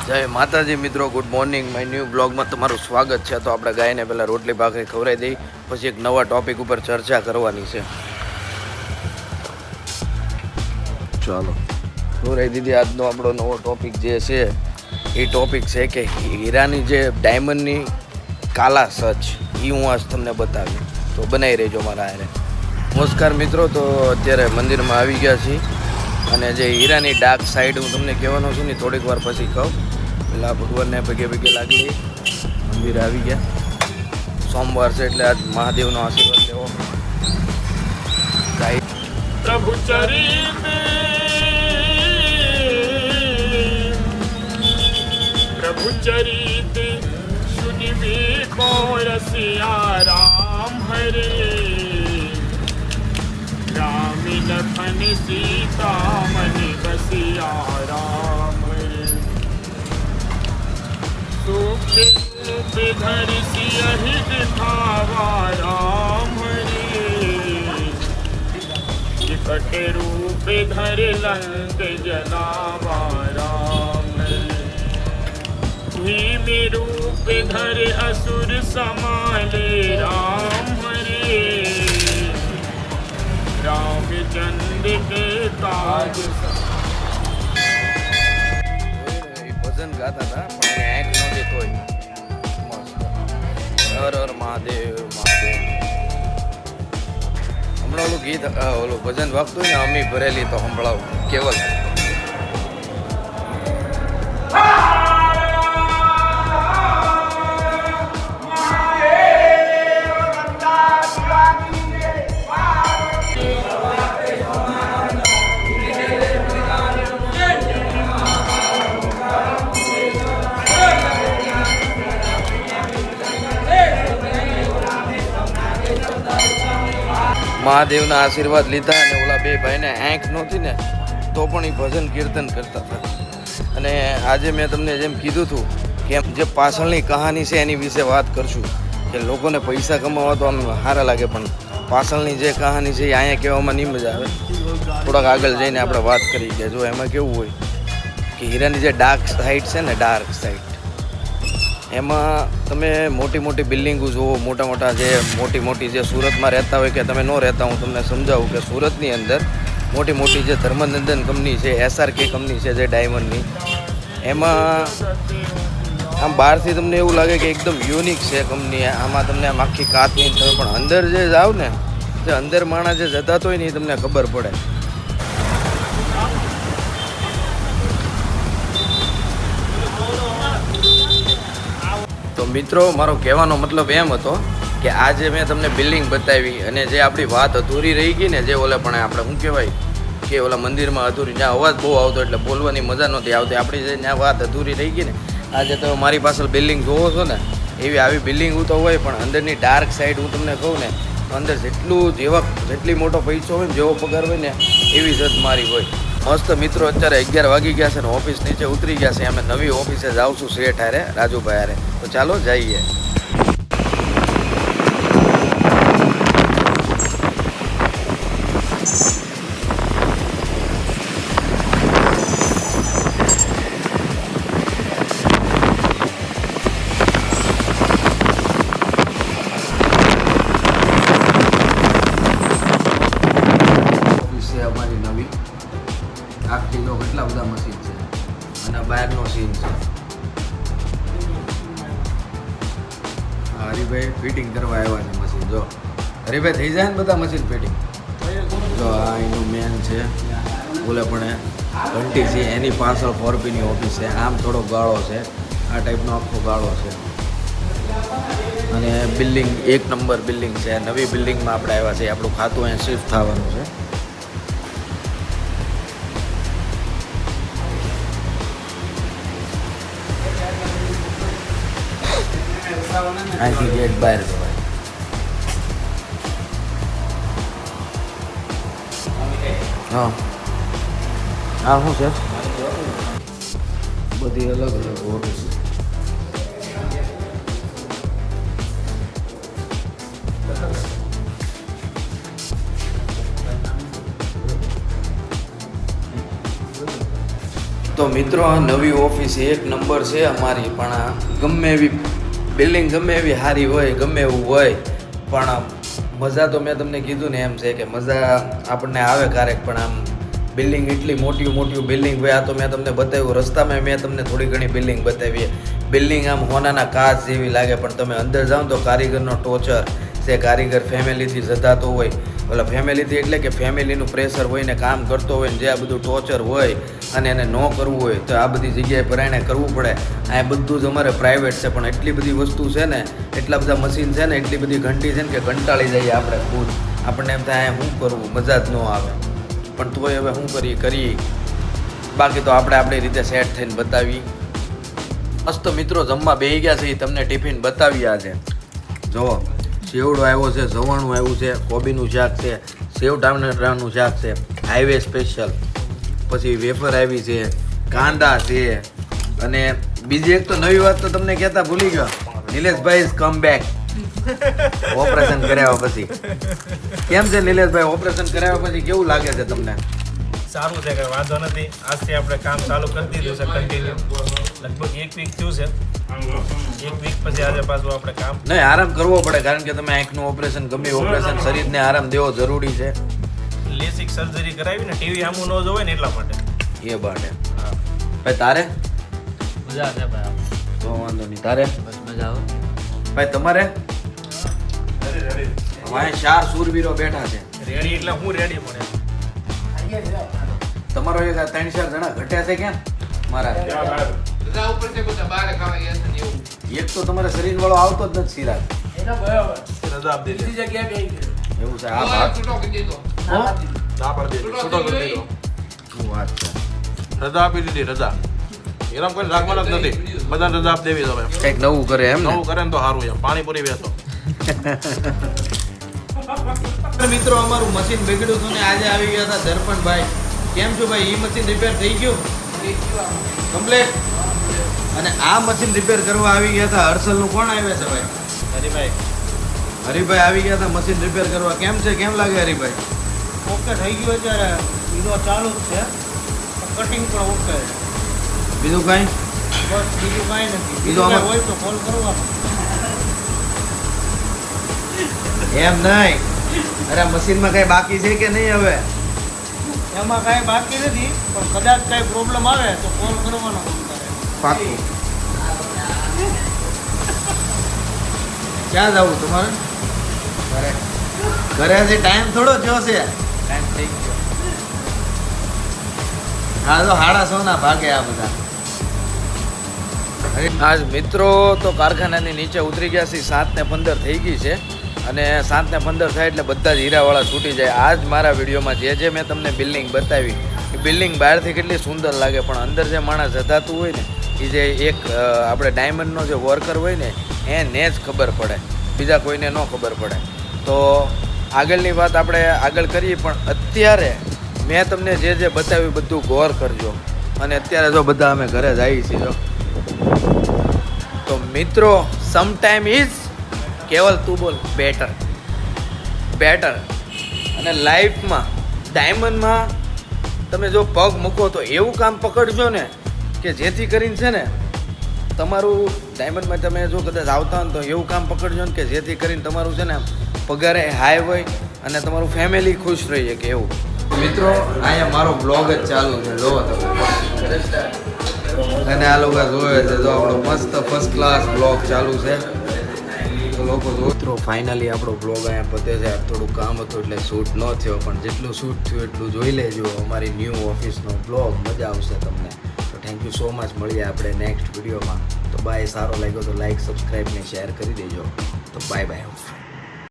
જય માતાજી મિત્રો, ગુડ મોર્નિંગ. માય ન્યૂ બ્લોગમાં તમારું સ્વાગત છે. તો આપણે ગાયને પહેલાં રોટલી ભાખરી ખવડાવી દઈ, પછી એક નવા ટોપિક ઉપર ચર્ચા કરવાની છે. ચાલો ખવડાવી દીધી. આજનો આપણો નવો ટોપિક જે છે એ ટોપિક છે કે હીરાની જે ડાયમંડની કાલા સચ એ હું આજ તમને બતાવ્યું. તો બનાવી રહેજો મારા હારે. નમસ્કાર મિત્રો, તો અત્યારે મંદિરમાં આવી ગયા છીએ અને જે હીરાની ડાર્ક સાઈડ હું તમને કહેવાનો છું ને થોડીક વાર પછી કહું. પેલા ભગવાનને પગે લાગી મંદિર આવી ગયા. સોમવાર છે એટલે આજ મહાદેવનો આશીર્વાદ લેવો. પ્રભુ ચરિત સુનિવી કો રસિયા રામ હરે રામી લખન સીતા મની બસિયા રામ હરે સુખ રૂપ ધર સિયહિ દિખાવા રામ હરે विकट रूप धर लंक जलावा राम भीम रूप धर असुर समाले राम हरे रामचंद्र के काज ભજન ગાતા હતા પણ એને આંખ નહોતી તોય મસ્ત. હર હર મહાદેવ મહાદેવ. હમણાં ઓલું ગીત ઓલું ભજન વાગતું હોય ને, અમી ભરેલી તો સંભળાવ કેવલ. મહાદેવના આશીર્વાદ લીધા અને ઓલા બે ભાઈને આંખ નહોતી ને તો પણ એ ભજન કીર્તન કરતા હતા. અને આજે મેં તમને જેમ કીધું હતું કે જે પાછળની કહાની છે એની વિશે વાત કરશું. કે લોકોને પૈસા કમાવા તો આમ સારા લાગે, પણ પાછળની જે કહાની છે એ અહીંયા કહેવામાં નહીં મજા આવે. થોડાક આગળ જઈને આપણે વાત કરી કે જો એમાં કેવું હોય કે હીરાની જે ડાર્ક સાઈડ છે ને, ડાર્ક સાઈડ એમાં તમે મોટી મોટી બિલ્ડિંગો જુઓ, મોટા જે મોટી જે સુરતમાં રહેતા હોય કે તમે ન રહેતા, હું તમને સમજાવું કે સુરતની અંદર મોટી જે ધર્મનંદન કંપની છે, SRK કંપની છે જે ડાયમંડની, એમાં આમ બહારથી તમને એવું લાગે કે એકદમ યુનિક છે કંપની. આમાં તમને આમ આખી કાચની પણ અંદર જે જાવ ને, જે અંદર માણસ જે જતા હોય ને એ તમને ખબર પડે. તો મિત્રો, મારો કહેવાનો મતલબ એમ હતો કે આજે મેં તમને બિલ્ડિંગ બતાવી અને જે આપણી વાત અધૂરી રહી ગઈ ને, જે ઓલે પણ આપણે શું કહેવાય કે ઓલા મંદિરમાં અધૂરી, જ્યાં અવાજ બહુ આવતો એટલે બોલવાની મજા નહોતી આવતી, આપણી જે ત્યાં વાત અધૂરી રહી ગઈ ને, આજે તો મારી પાછળ બિલ્ડિંગ જોવો છો ને, એવી આવી બિલ્ડિંગ તો હોય, પણ અંદરની ડાર્ક સાઈડ હું તમને કહું ને, અંદર જેટલી મોટો પૈસો હોય ને, જેવો પગાર હોય ને, એવી જત મારી હોય. મસ્ત મિત્રો, અત્યારે 11 વાગી ગયા છે ને ઓફિસ નીચે ઉતરી ગયા છે. અમે નવી ઓફિસે જાઉં છું શેઠ હારે, રાજુભાઈ હારે. તો ચાલો જઈએ. આખી લો કેટલા બધા મશીન છે અને બહારનો સીન છે. હરિભાઈ ફિટિંગ કરવા આવ્યા છે મશીન. જો હરિભાઈ થઈ જાય ને બધા મશીન ફિટિંગ. જો આ એનું મેન છે, બોલે પણ ઘંટી છે એની પાછળ 4Pની ઓફિસ છે. આમ થોડો ગાળો છે, આ ટાઈપનો આખો ગાળો છે. અને બિલ્ડિંગ 1 નંબર બિલ્ડિંગ છે. નવી બિલ્ડિંગમાં આપણે આવ્યા છીએ. આપણું ખાતું અહીંયા શિફ્ટ થવાનું છે. અહીંથી ગેટ બહાર જવાય. હા, આ શું છે? બધી અલગ ઓફિસ. તો તો મિત્રો આ નવી ઓફિસ એક નંબર છે અમારી, પણ આ ગમે એવી બિલ્ડિંગ ગમે એવી સારી હોય, ગમે એવું હોય, પણ મજા તો મેં તમને કીધું ને એમ છે કે મજા આપણને આવે ક્યારેક, પણ આમ બિલ્ડિંગ એટલી મોટી બિલ્ડિંગ હોય. આ તો મેં તમને બતાવ્યું રસ્તામાં, મેં તમને થોડી ઘણી બિલ્ડિંગ બતાવી. બિલ્ડિંગ આમ હોનાના કાચ જેવી લાગે, પણ તમે અંદર જાઓ તો કારીગરનો ટોર્ચર છે. કારીગર ફેમિલીથી જતાતો હોય, ઓલા ફેમિલીથી એટલે કે ફેમિલીનું પ્રેશર હોય ને, કામ કરતો હોય ને, જે આ બધું ટોર્ચર હોય અને એને ન કરવું હોય તો આ બધી જગ્યાએ પર એને કરવું પડે. આ બધું જ અમારે પ્રાઇવેટ છે, પણ એટલી બધી વસ્તુ છે ને, એટલા બધા મશીન છે ને, એટલી બધી ઘંટી છે ને કે કંટાળી જઈએ આપણે ખુદ. આપણને એમ થાય શું કરવું, મજા જ ન આવે, પણ તોય હવે શું કરી. બાકી તો આપણે આપણી રીતે સેટ થઈને બતાવી. મસ્ત મિત્રો જમવા બેસી ગયા છે, એ તમને ટિફિન બતાવી. આજે જુઓ, સેવડો આવ્યો છે, જવાણું આવ્યું છે, કોબીનું શાક છે, સેવ ટામેટાનું શાક છે, હાઈવે સ્પેશિયલ, પછી વેફર આવી છે, કાંદા છે, અને બીજી એક તો નવી વાત તો તમને કહેતા ભૂલી ગયો, નિલેશભાઈ ઇઝ કમ બેક ઓપરેશન કરાવ્યા પછી. કેમ છે નિલેશભાઈ, ઓપરેશન કરાવ્યા પછી કેવું લાગે છે તમને? સારું છે, કંઈ વાંધો નથી. આજથી આપણે કામ ચાલુ કરી દીધું છે કન્ટિન્યુ. લગભગ 1 વીક થયું છે. 1 વીક પછી આજે પાછું આપણે કામ. નહીં, આરામ કરવો પડે, કારણ કે તમે આંખનું ઓપરેશન, ગમે ઓપરેશન, શરીરને આરામ દેવો જરૂરી છે. લેસિક સર્જરી કરાવી ને, ટીવી સામું ન જોવે ને એટલા માટે. એ બાટે ભાઈ. તારે મજા છે ભાઈ. તો વાંધો નહીં. તારે બસ મજા આવે ભાઈ. તમારે અહીંયા 4 શૂરવીરો બેઠા છે. રેડી એટલે હું રેડી પડે. તમારો એક 3-4 જણા ઘટ્યા છે કેમ મારા? એક તો તમારા શરીર વાળો આવતો જ નથી સિરાજ. રજા આપી દીધી. એવું છે આ ભાગ. ના પાડી દીધી. છૂટો કરી દીધો. શું વાત છે? રજા આપી દીધી. રજા એરમ કોઈ રાખવાના જ નથી. બધાને રજા આપી દેવી તમે. કંઈક નવું કરે એમ ને? નવું કરે ને તો સારું. એમ પાણીપુરી વેચો. મિત્રો અમારું મશીન બગડ્યું હતું ને આજે આવી ગયા હતા દર્પણભાઈ. કેમ છો ભાઈ? એ મશીન રિપેર થઈ ગયું કમ્પ્લીટ? અને આ મશીન રિપેર કરવા આવી ગયા હતા હર્ષલનું કોણ આવ્યા છે ભાઈ? હરિભાઈ આવી ગયા હતા મશીન રિપેર કરવા. કેમ છે, કેમ લાગે હરિભાઈ? ઓકે થઈ ગયું. અત્યારે બીજો ચાલુ જ છે, કટિંગ પણ ઓકે. બીજું કાંઈ? બસ બીજું કાંઈ નથી. બીજું બીજું આમાં- કાંઈ હોય તો કોલ કરવાનો. એમ નહીં, અરે મશીનમાં કઈ બાકી છે કે નહીં હવે? એમાં કાંઈ બાકી નથી, પણ કદાચ કાંઈ પ્રોબ્લેમ આવે તો કોલ કરવાનો. પાકું. ક્યાં જવું તમારે? ઘરે. ઘરે હજી ટાઈમ થોડો થયો છે. ટાઈમ થઈ ગયો. હા તો 6:30 ભાગે આ બધા. આજ મિત્રો તો કારખાનાની નીચે ઉતરી ગયા છે. 7:15 થઈ ગઈ છે, અને 7:15 થાય એટલે બધા જ હીરાવાળા છૂટી જાય. આજ મારા વિડીયોમાં જે મેં તમને બિલ્ડિંગ બતાવી, એ બિલ્ડિંગ બહારથી કેટલી સુંદર લાગે, પણ અંદર જે માણસ જતાતું હોય ને, એ જે એક આપણે ડાયમંડનો જે વર્કર હોય ને, એને જ ખબર પડે, બીજા કોઈને ન ખબર પડે. તો આગળની વાત આપણે આગળ કરીએ, પણ અત્યારે મેં તમને જે બતાવ્યું બધું ગૌર કરજો. અને અત્યારે જો બધા અમે ઘરે જ આવી છીએ. તો મિત્રો, સમટાઈમ ઇઝ કેવલ તું બોલ બેટર. અને લાઈફમાં ડાયમંડમાં તમે જો પગ મૂકો તો એવું કામ પકડજો ને કે જેથી કરીને છે ને તમારું ડાયમંડમાં તમે જો કદાચ આવતા હોય તો એવું કામ પકડજો ને કે જેથી કરીને તમારું છે ને પગારે હાઈ હોય અને તમારું ફેમિલી ખુશ રહી શકે એવું. મિત્રો અહીંયા મારો બ્લોગ જ ચાલુ છે, જોવો તમે. અને આ લોકો જોવે છે, જો આપણો મસ્ત ફર્સ્ટ ક્લાસ બ્લોગ ચાલુ છે. તો લોકો મિત્રો ફાઇનલી આપણો બ્લોગ અહીંયા પતે છે. થોડું કામ હતું એટલે શૂટ ન થયો, પણ જેટલું શૂટ થયું એટલું જોઈ લેજો. અમારી ન્યૂ ઓફિસનો બ્લોગ મજા આવશે તમને. તો થેન્ક યુ સો મચ. મળીએ આપણે નેક્સ્ટ વિડીયોમાં. તો બાય. સારો લાગ્યો તો લાઈક, સબસ્ક્રાઈબ ને શેર કરી દેજો. તો બાય બાય.